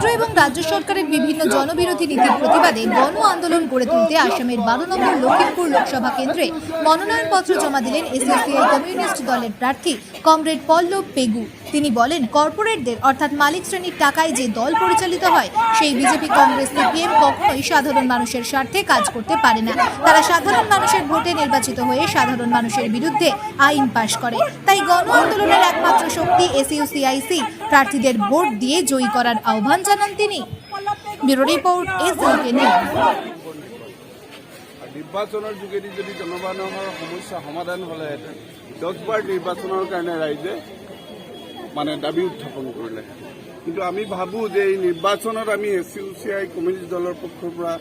কেন্দ্র এবং রাজ্য সরকারের বিভিন্ন জনবিরোধী নীতির প্রতিবাদে গণ আন্দোলন গড়ে তুলতে আসামের 12 নম্বর লখিমপুর লোকসভা কেন্দ্রে মনোনয়নপত্র জমা দিলেন এসইউসিআই কমিউনিস্ট দলের প্রার্থী কমরেড পল্লব পেগু। তিনি বলেন, কর্পোরেটদের অর্থাৎ মালিক শ্রেণীর টাকায় যে দল পরিচালিত হয় সেই বিজেপি, কংগ্রেস, সিপিএম কখনোই সাধারণ মানুষের স্বার্থে কাজ করতে পারে না। তারা সাধারণ মানুষের ভোটে নির্বাচিত হয়ে সাধারণ মানুষের বিরুদ্ধে আইন পাশ করে। তাই গণ আন্দোলনের একমাত্র শক্তি এসইউসিআইসি প্রার্থীদের ভোট দিয়ে জয়ী করার আহ্বান জানান তিনি। Bureau report, SUK news. নির্বাচনের যোগেদি যদি জনসাধাৰণৰ সমস্যা সমাধান হলেহেঁতেন 10 বাৰ নিৰ্বাচনৰ কাৰণে ৰাইজে দাবী উত্থাপন কৰিলে। কিন্তু আমি ভাবো যে এই নিৰ্বাচনত আমি এসইউসিআই কমিউনিষ্ট দলৰ পক্ষৰ পৰা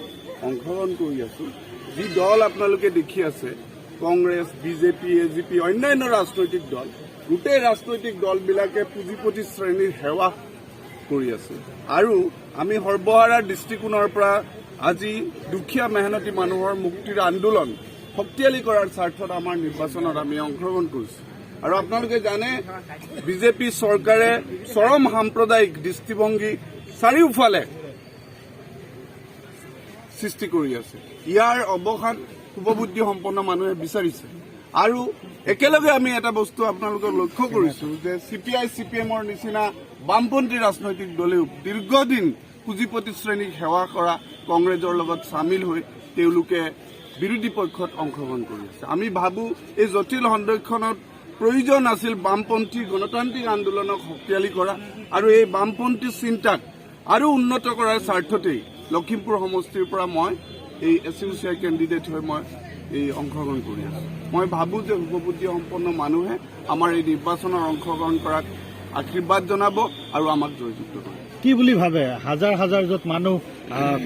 অংশগ্ৰহণ কৰি আছো। যি দল আপোনালোকে দেখি আছে, কংগ্ৰেছ, বিজেপি, এজিপি, অন্যান্য ৰাজনৈতিক দল, গোটেই ৰাজনৈতিক দলবিলাকে পুঁজিপতি শ্ৰেণীৰ সেৱা কৰি আছে। আৰু আমি সৰ্বহাৰাৰ দৃষ্টিকোণৰ পৰা আজি দুখীয়া মেহনতি মানুহৰ মুক্তিৰ আন্দোলন শক্তিশালী কৰাৰ স্বাৰ্থত আমাৰ নিৰ্বাচনত আমি অংশগ্ৰহণ কৰিছোঁ। আৰু আপোনালোকে জানে, বিজেপি চৰকাৰে চৰম সাম্প্ৰদায়িক দৃষ্টিভংগী চাৰিওফালে সৃষ্টি কৰি আছে। ইয়াৰ অৱসান শুভবুদ্ধি সম্পন্ন মানুহে বিচাৰিছে। আৰু একেলগে আমি এটা বস্তু আপোনালোকক লক্ষ্য কৰিছো যে চিপিআই, চিপিএমৰ নিচিনা বামপন্থী ৰাজনৈতিক দলেও দীৰ্ঘদিন পুঁজিপতি শ্ৰেণীক সেৱা কৰা কংগ্ৰেছৰ লগত চামিল হৈ তেওঁলোকে বিৰোধী পক্ষত অংশগ্ৰহণ কৰি আছে। আমি ভাবো এই জটিল সন্দেহখনত প্ৰয়োজন আছিল বামপন্থী গণতান্ত্ৰিক আন্দোলনক শক্তিশালী কৰা আৰু এই বামপন্থী চিন্তাক আৰু উন্নত কৰাৰ স্বাৰ্থতেই লখিমপুৰ সমষ্টিৰ পৰা মই এই এসইউসিআই কেণ্ডিডেট হৈ মই এই অংশগ্ৰহণ কৰি আছো। মই ভাবো যে শুভবুদ্ধি সম্পন্ন মানুহে আমাৰ এই নিৰ্বাচনত অংশগ্ৰহণ কৰাক আশীৰ্বাদ জনাব আৰু আমাক জয়যুক্ত কৰিব। কি বুলি ভাবে? হাজাৰ হাজাৰ য'ত মানুহ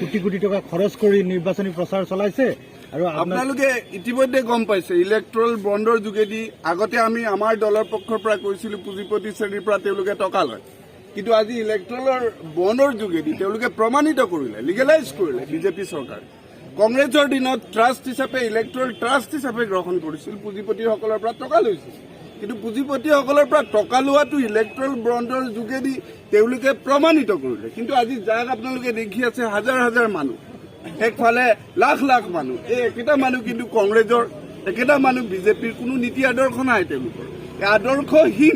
কোটি কোটি টকা খৰচ কৰি নিৰ্বাচনী প্ৰচাৰ চলাইছে আৰু আপোনালোকে ইতিমধ্যে গম পাইছে ইলেক্ট্ৰল বণ্ডৰ যোগেদি আগতে আমি আমাৰ দলৰ পক্ষৰ পৰা কৈছিলো পুঁজিপতি শ্ৰেণীৰ পৰা তেওঁলোকে টকা লয়, কিন্তু আজি ইলেক্ট্ৰলৰ বণ্ডৰ যোগেদি তেওঁলোকে প্ৰমাণিত কৰিলে, লিগেলাইজ কৰিলে বিজেপি চৰকাৰে। কংগ্ৰেছৰ দিনত ট্ৰাষ্ট হিচাপে ইলেক্ট্ৰল ট্ৰাষ্ট হিচাপে গ্ৰহণ কৰিছিল, পুঁজিপতিসকলৰ পৰা টকা লৈছিল। কিন্তু পুঁজিপতিসকলৰ পৰা টকা লোৱাটো ইলেক্ট্ৰল বণ্ডৰ যোগেদি তেওঁলোকে প্ৰমাণিত কৰিলে। কিন্তু আজি যাক আপোনালোকে দেখি আছে হাজাৰ হাজাৰ মানুহ, একফালে লাখ লাখ মানুহ, এই একেটা মানুহ কিন্তু কংগ্ৰেছৰ, একেটা মানুহ বিজেপিৰ, কোনো নীতি আদৰ্শ নাই তেওঁলোকৰ। এই আদৰ্শহীন